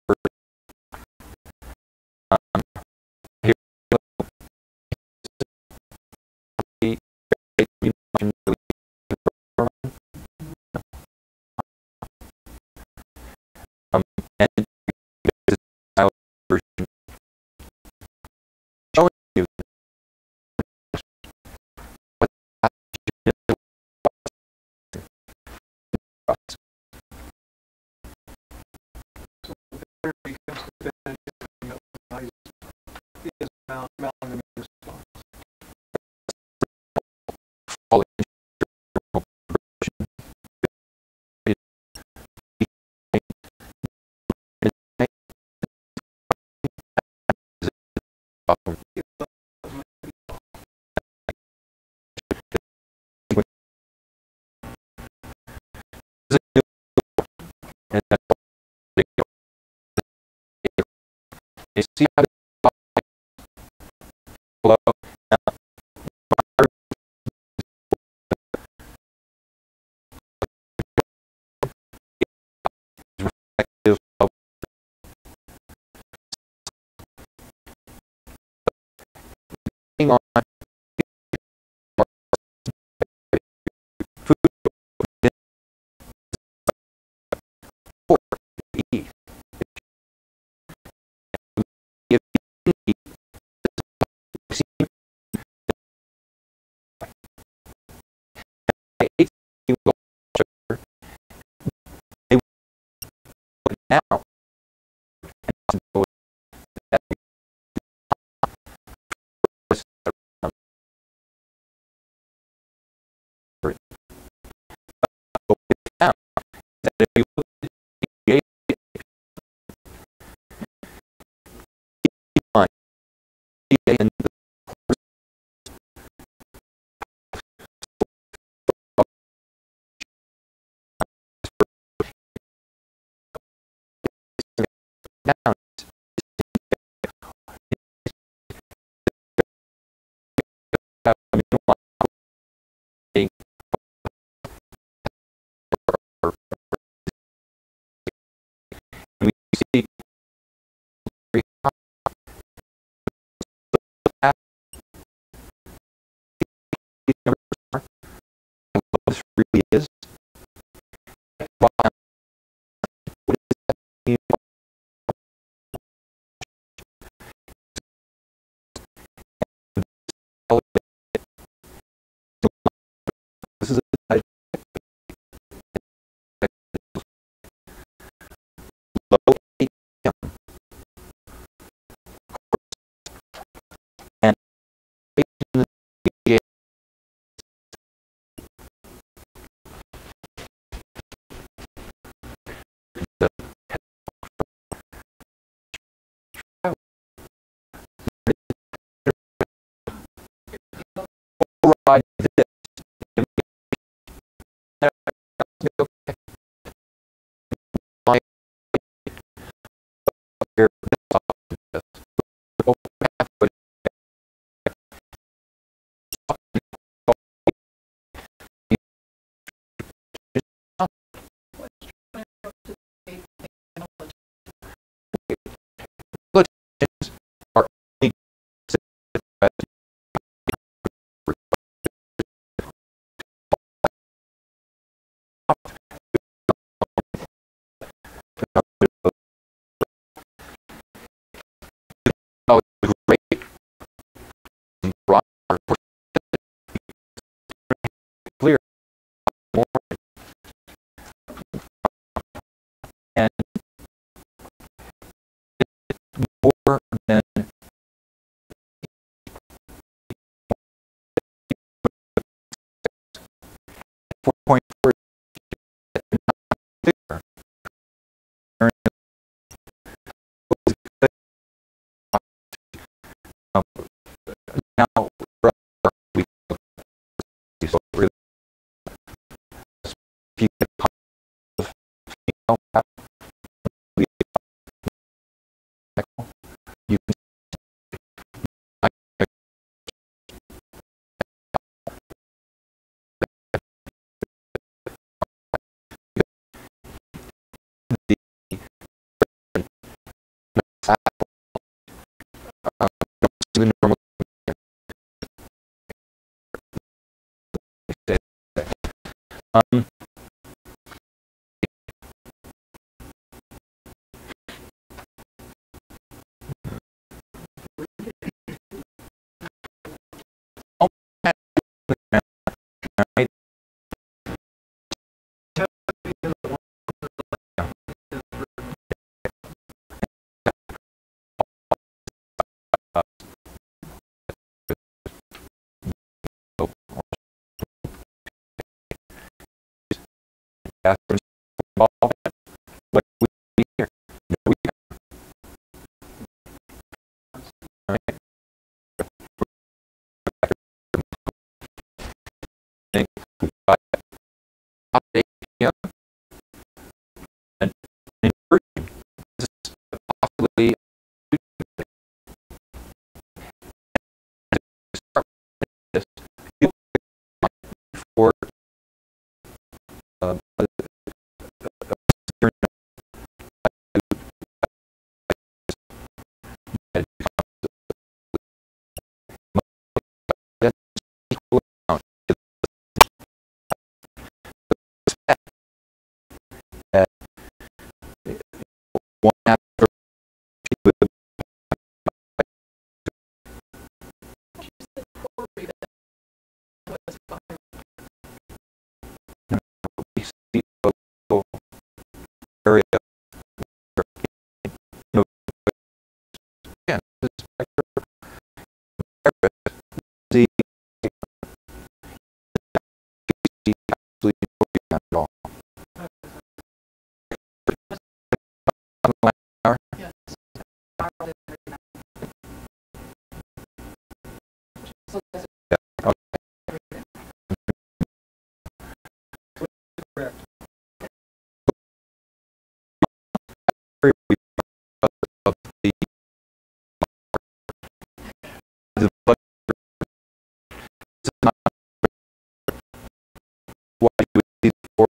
here and this is version showing you what you see how below reflective of on food for eat. If you eat, I ate sugar, they would now that if you look at the and the down we see what this really is. What is that? This is a low income and the override this. Are great clear more and more than 4.4 now we so really you can Um, right? Bathrooms involved. What we do here? We right? Think we've got yeah, an inversion. This is possibly start this for one after we see a local area. You know, again, this see absolutely no at all. Of the blood is not what you would see for